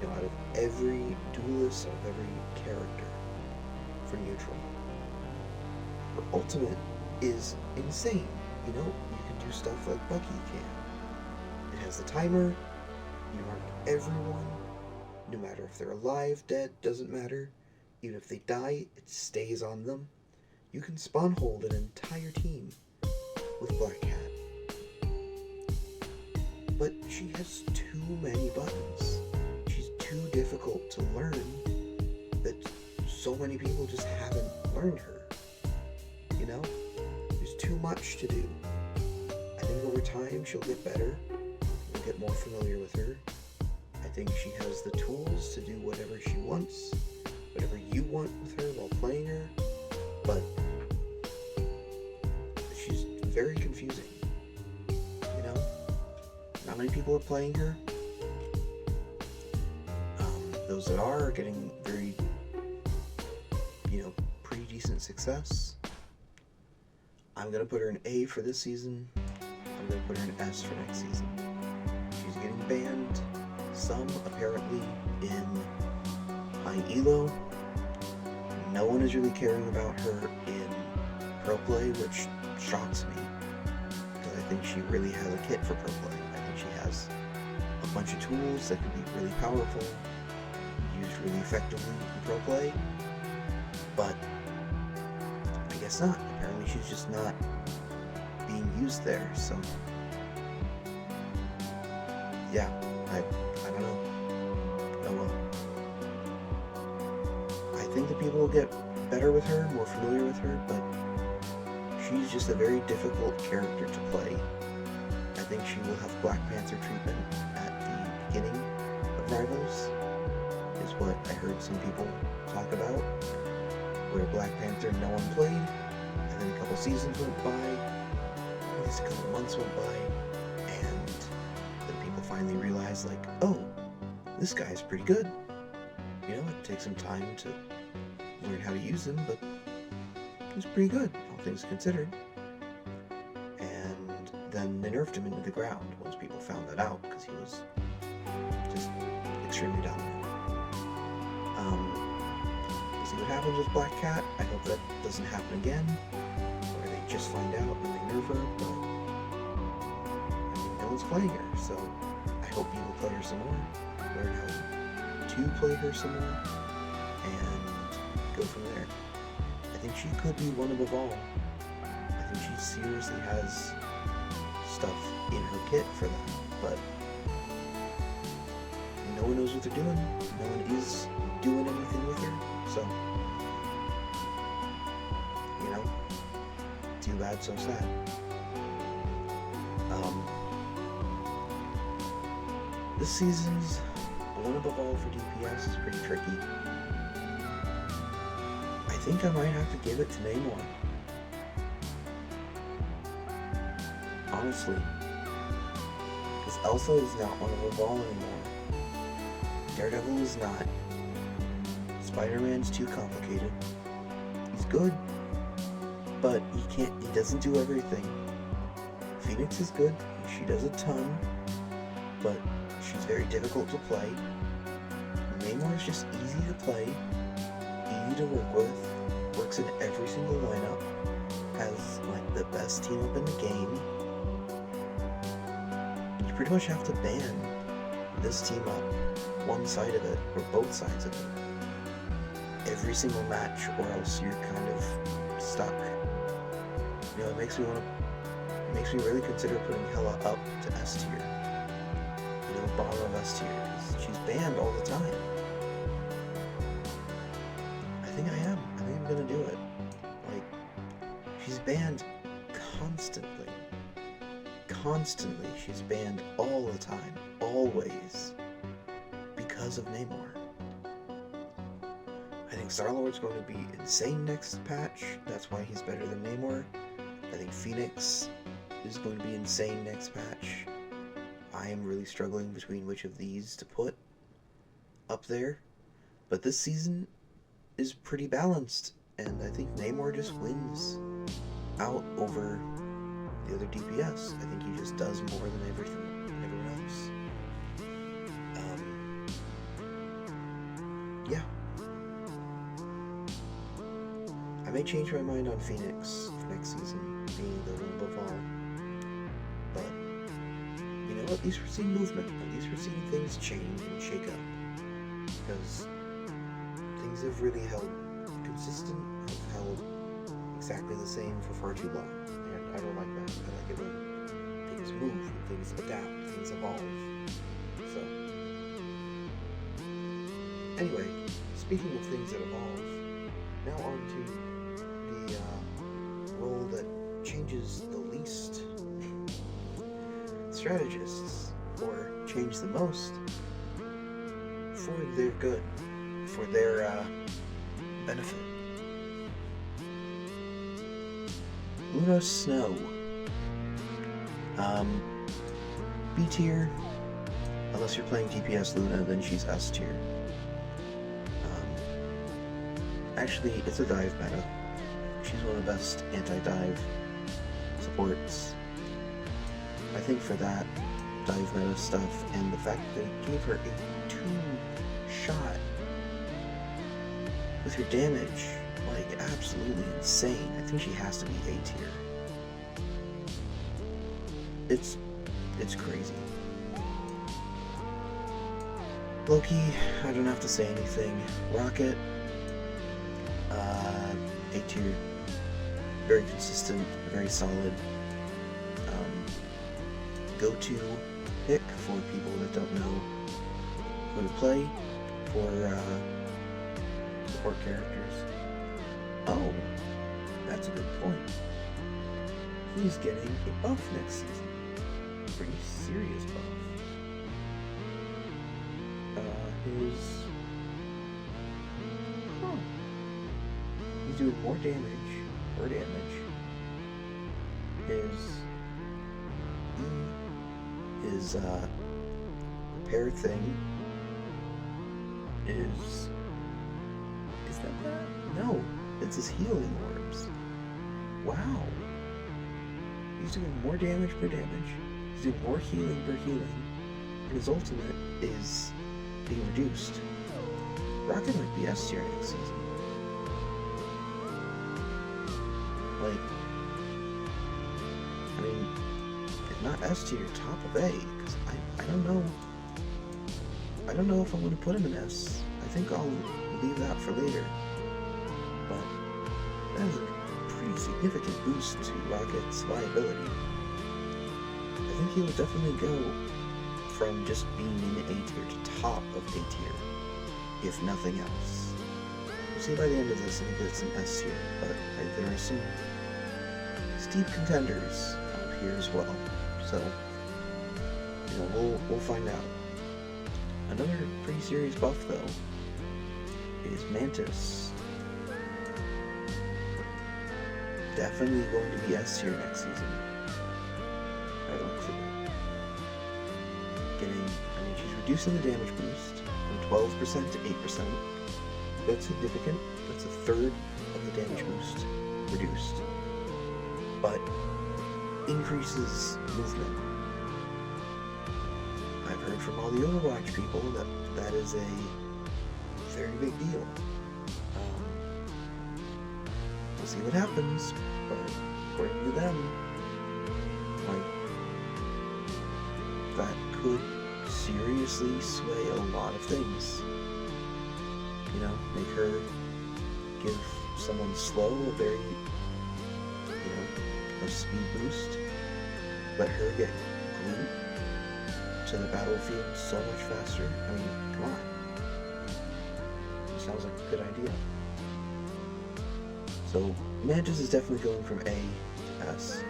out of every duelist, out of every character for neutral. Her ultimate is insane. You can do stuff like Bucky can. It has the timer, you mark everyone, no matter if they're alive, dead, doesn't matter. Even if they die, it stays on them. You can spawn hold an entire team with Black Cat. But she has too many buttons. She's too difficult to learn that so many people just haven't learned her. There's too much to do. I think over time she'll get better. We'll get more familiar with her. I think she has the tools to do whatever she wants, whatever you want with her while playing her, but she's very confusing. Not many people are playing her. Those that are getting very, pretty decent success. I'm going to put her an A for this season. I'm going to put her an S for next season. She's getting banned, some apparently in high elo. No one is really caring about her in pro play, which shocks me, because I think she really has a kit for pro play. I think she has a bunch of tools that can be really powerful, used really effectively in pro play, but I guess not. Apparently she's just not being used there, so yeah, I don't know. Oh well. I think that people will get better with her, more familiar with her, but she's just a very difficult character to play. I think she will have Black Panther treatment at the beginning of Rivals, is what I heard some people talk about, where Black Panther no one played, and then a couple seasons went by, at least a couple months went by, and then people finally realized, like, oh, this guy's pretty good. It takes some time to learn how to use him, but he's pretty good, all things considered. And then they nerfed him into the ground once people found that out, because he was just extremely dominant. We'll see what happens with Black Cat. I hope that doesn't happen again, or they just find out and they nerf her, but no one's playing her, so I hope you will play her some more, learn how to play her some more, and go from there. I think she could be one above all. I think she seriously has stuff in her kit for that, but no one knows what they're doing. No one is doing anything with her, so too bad, so sad. This season's one above all for DPS is pretty tricky. I think I might have to give it to Namor. Honestly. Because Elsa is not one above all anymore. Daredevil is not. Spider-Man's too complicated. He's good, but he doesn't do everything. Phoenix is good, she does a ton, but she's very difficult to play. Namor is just easy to play, easy to work with, works in every single lineup, has like the best team up in the game. You pretty much have to ban this team up, one side of it, or both sides of it, every single match, or else you're kind of stuck. It makes me really consider putting Hela up to S tier. Bottom of S tier, because she's banned all the time. I think I'm gonna do it. She's banned constantly. Constantly, she's banned all the time, always, because of Namor. I think Star-Lord's going to be insane next patch, that's why he's better than Namor. I think Phoenix is going to be insane next patch. I am really struggling between which of these to put up there. But this season is pretty balanced, and I think Namor just wins out over the other DPS. I think he just does more than everyone else. Yeah. I may change my mind on Phoenix for next season, being the one above all. But, you know, at least we're seeing movement. At least we're seeing things change and shake up. Because things have really held consistent, have held exactly the same for far too long. And I don't like that. I like it when things move, when things adapt, things evolve. So, anyway, speaking of things that evolve, now on to the role that changes the least. Strategists, or change the most for their good, for their benefit. Luna Snow. B tier. Unless you're playing DPS Luna, then she's S tier. Actually, it's a dive meta. She's one of the best anti-dive supports. I think for that dive meta stuff, and the fact that they gave her a 2-shot with her damage, like, absolutely insane. I think she has to be A tier. It's crazy. Loki, I don't have to say anything. Rocket, A tier. Very consistent, very solid. Go-to pick for people that don't know who to play for support characters. Oh, that's a good point. He's getting a buff next season. Pretty serious buff. He's doing more damage, His repair thing is that bad? No, it's his healing orbs. Wow. He's doing more damage per damage. He's doing more healing per healing. And his ultimate is being reduced. Rocket might be S tier next season. Like, I mean, if not S tier, top of A, because I don't know. I don't know if I'm going to put him in S. I think I'll leave that for later. But that is a pretty significant boost to Rocket's viability. I think he will definitely go from just being in A tier to top of A tier, if nothing else. We'll see by the end of this if he gets an S tier, but there are some steep contenders up here as well. So, you know, we'll find out. Another pretty serious buff though is Mantis. Definitely going to be S tier next season. I look for it. She's reducing the damage boost from 12% to 8%. That's significant. That's a third of the damage boost reduced. But increases movement. I've heard from all the Overwatch people that is a very big deal. We'll see what happens, but according to them, that could seriously sway a lot of things. You know, make her give someone slow a very, a speed boost. Let her get glued to the battlefield so much faster. I mean, come on. Sounds like a good idea. So, Mantis is definitely going from A to S.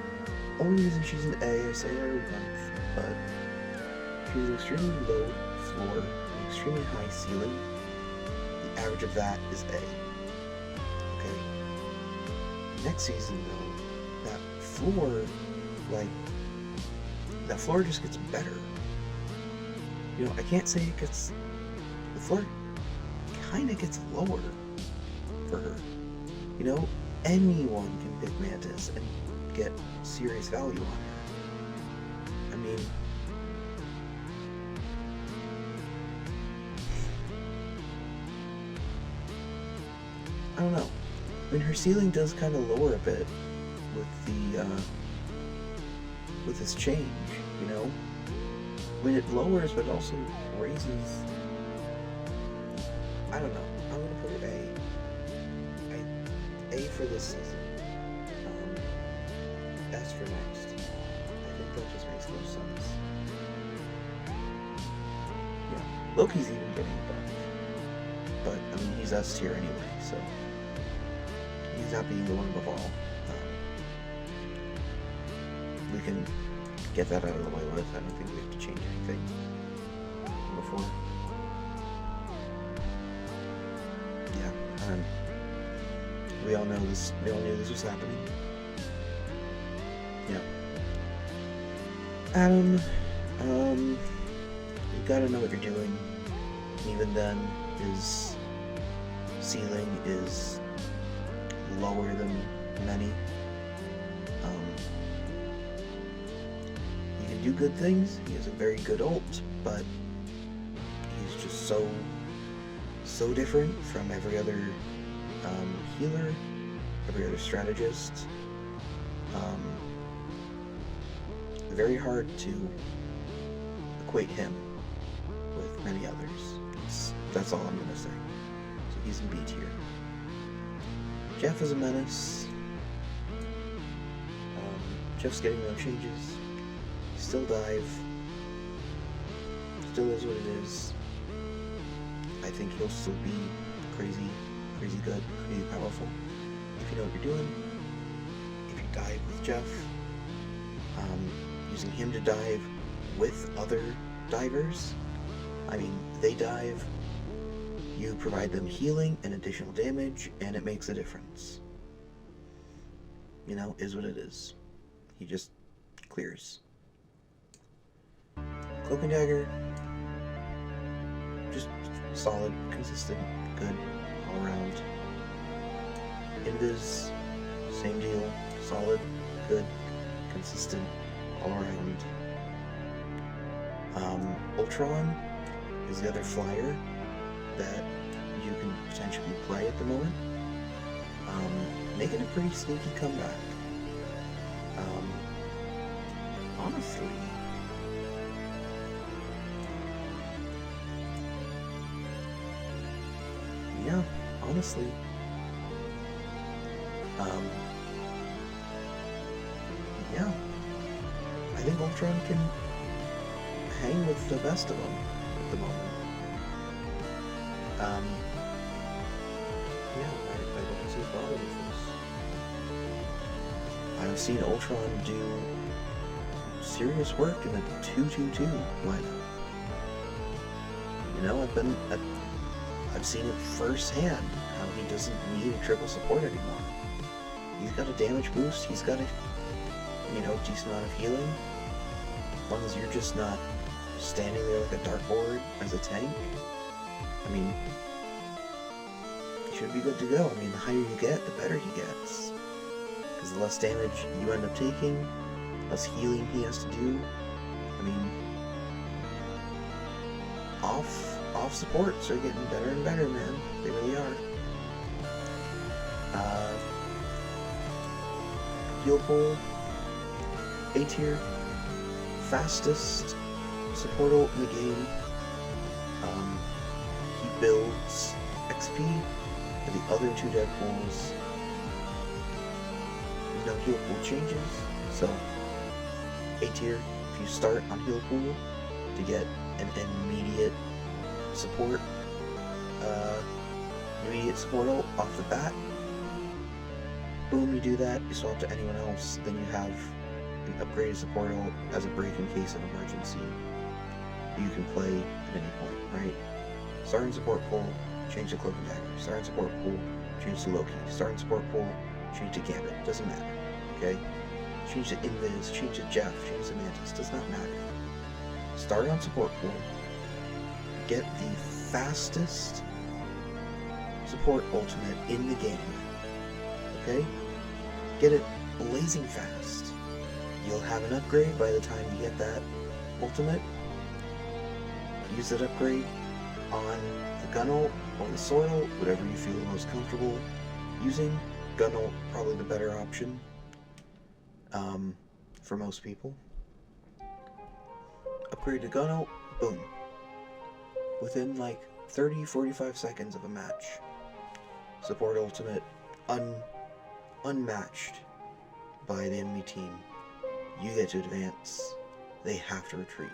Only reason she's an A, I say it every month, but she's an extremely low floor, an extremely high ceiling. The average of that is A. Okay? Next season, though, that floor just gets better. I can't say it gets... The floor kind of gets lower for her. You know, anyone can pick Mantis and get serious value on her. I mean, I don't know. I mean, her ceiling does kind of lower a bit with the with this change, you know. I mean, it lowers, but also raises. I don't know. I'm gonna put her A for this season. S for next. I think that just makes no sense. Yeah, Loki's even getting buffed, but I mean he's S tier anyway, so he's not being the one above all. We can get that out of the way with. I don't think we have to change anything before. Yeah, we all know this. We all knew this was happening. Yeah. Adam, you gotta know what you're doing. Even then, his ceiling is lower than many. He can do good things. He has a very good ult, but he's just so different from every other healer, every other strategist. Very hard to equate him with many others. That's all I'm gonna say. So he's in B tier. Jeff is a menace. Jeff's getting no changes. Still dive. Still is what it is. I think he'll still be crazy good, crazy powerful. If you know what you're doing. If you dive with Jeff. Using him to dive with other divers. I mean, they dive, you provide them healing and additional damage, and it makes a difference. You know, is what it is. He just clears. Cloak and Dagger, just solid, consistent, good, all around. Invis, same deal, solid, good, consistent, all around. Ultron is the other flyer that you can potentially play at the moment. Making a pretty sneaky comeback. Honestly, yeah, honestly, yeah, I think Ultron can hang with the best of them at the moment. Yeah, I don't see a problem with this. I've seen Ultron do serious work in a 2-2-2 lineup. You know, I've seen it firsthand how he doesn't need a triple support anymore. He's got a damage boost, he's got a, you know, decent amount of healing. As long as you're just not standing there like a dartboard as a tank, I mean, you should be good to go. I mean, the higher you get, the better he gets. Because the less damage you end up taking, less healing he has to do. I mean, off supports are getting better and better, man. They really are. Heal pool, A tier, fastest support ult in the game. He builds XP for the other two Deadpools. There's no heal pool changes, so A tier, if you start on heal pool to get an immediate support ult off the bat, boom, you do that, you swap to anyone else, then you have an upgraded support ult as a break in case of emergency. You can play at any point, right? Start in support pool, change to Cloak and Dagger. Start in support pool, change to Loki. Start in support pool, change to Gambit. Doesn't matter, okay? Change to Invis, change to Jeff, change to Mantis. Does not matter. Start on support pool, get the fastest support ultimate in the game. Okay? Get it blazing fast. You'll have an upgrade by the time you get that ultimate. Use that upgrade on the gun ult or the soil, whatever you feel most comfortable using. Gun ult, probably the better option for most people. Upgrade to gun ult, boom. Within like 30-45 seconds of a match. Support ultimate, unmatched by the enemy team. You get to advance, they have to retreat.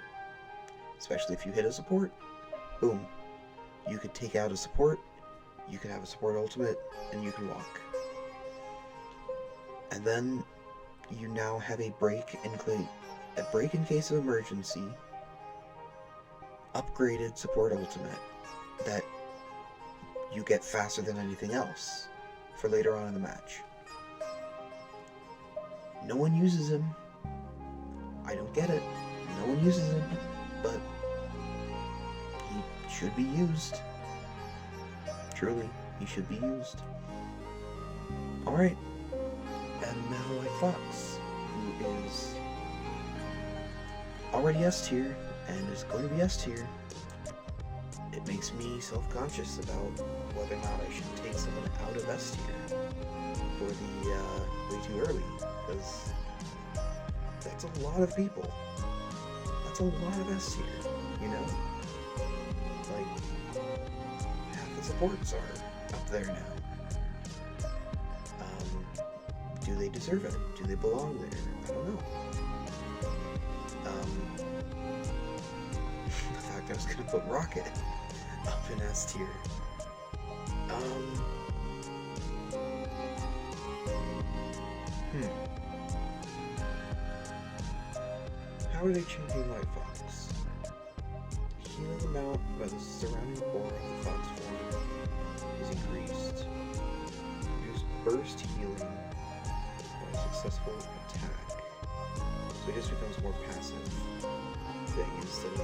Especially if you hit a support, boom. You could take out a support, you can have a support ultimate, and you can walk. And then you now have a break in case of emergency, upgraded support ultimate that you get faster than anything else for later on in the match. No one uses him. I don't get it. No one uses him, but he should be used. Truly, he should be used. Alright, and now White Fox, who is already S tier and is going to be S tier. It makes me self-conscious about whether or not I should take someone out of S tier for the way too early, because that's a lot of people. That's a lot of S tier, you know? Like, half the supports are up there now. Do they deserve it? Do they belong there? I don't know. The fact I was gonna put Rocket up in S tier. How are they changing White Fox? Healing amount by the surrounding core of the Fox form is increased. Reduce burst healing by a successful attack. So it just becomes more passive thing instead of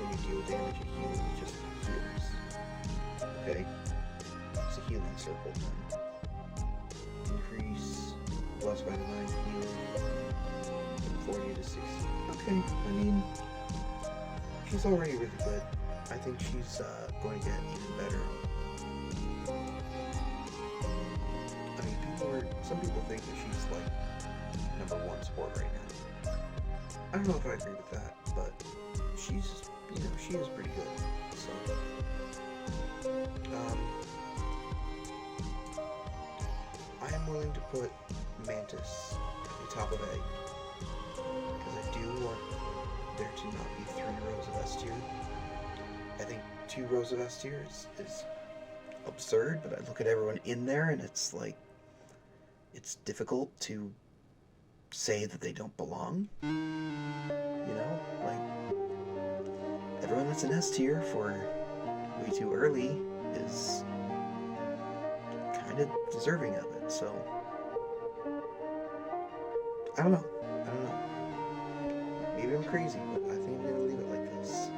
when you deal damage and healing, it just heals. Okay? It's a healing circle then. Increase blessed by divine healing from 40 to 60. Okay, I mean, she's already really good. I think she's going to get even better. I mean, some people think that she's like #1 support right now. I don't know if I agree with that, but she's, she is pretty good. So, I am willing to put Mantis at the top of A. Because I do want there to not be 3 rows of S tier. I think 2 rows of S tier is absurd, but I look at everyone in there and it's like, it's difficult to say that they don't belong. You know, like, everyone that's in S tier for way too early is kind of deserving of it, so I don't know. Maybe I'm crazy, but I think I'm gonna leave it like this.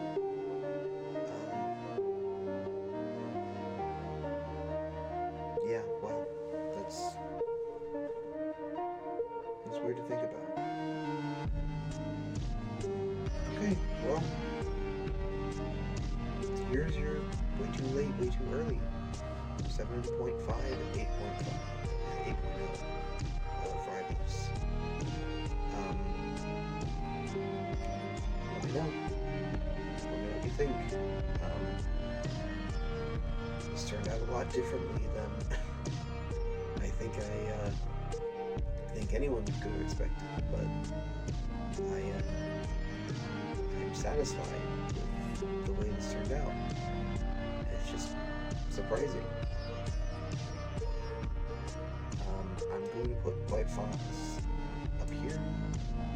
Yeah, well, that's weird to think about. Okay, well, here's your way too late, way too early. 7.5 and 8.5. 8.0 Fridays. Let me know what you think. This turned out a lot differently than I think anyone could have expected, but I'm satisfied with the way this turned out. It's just surprising. I'm going to put White Fox up here.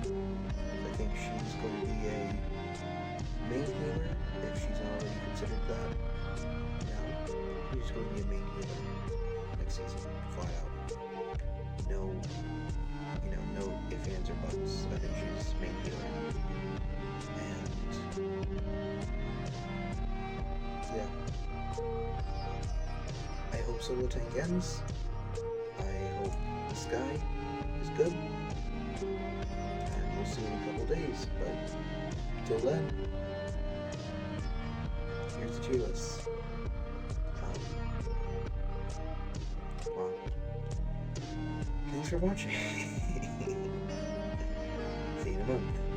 I think she's going to be a main healer, if she's already considered that. Now, she's going to be a main healer next season, flat out. No ifs, ands, or buts. I think she's main healer. And yeah, I solo tank ends, I hope the sky is good, and we'll see you in a couple days. But till then, here's the tier list. Wow. Thanks for watching. See you in a month.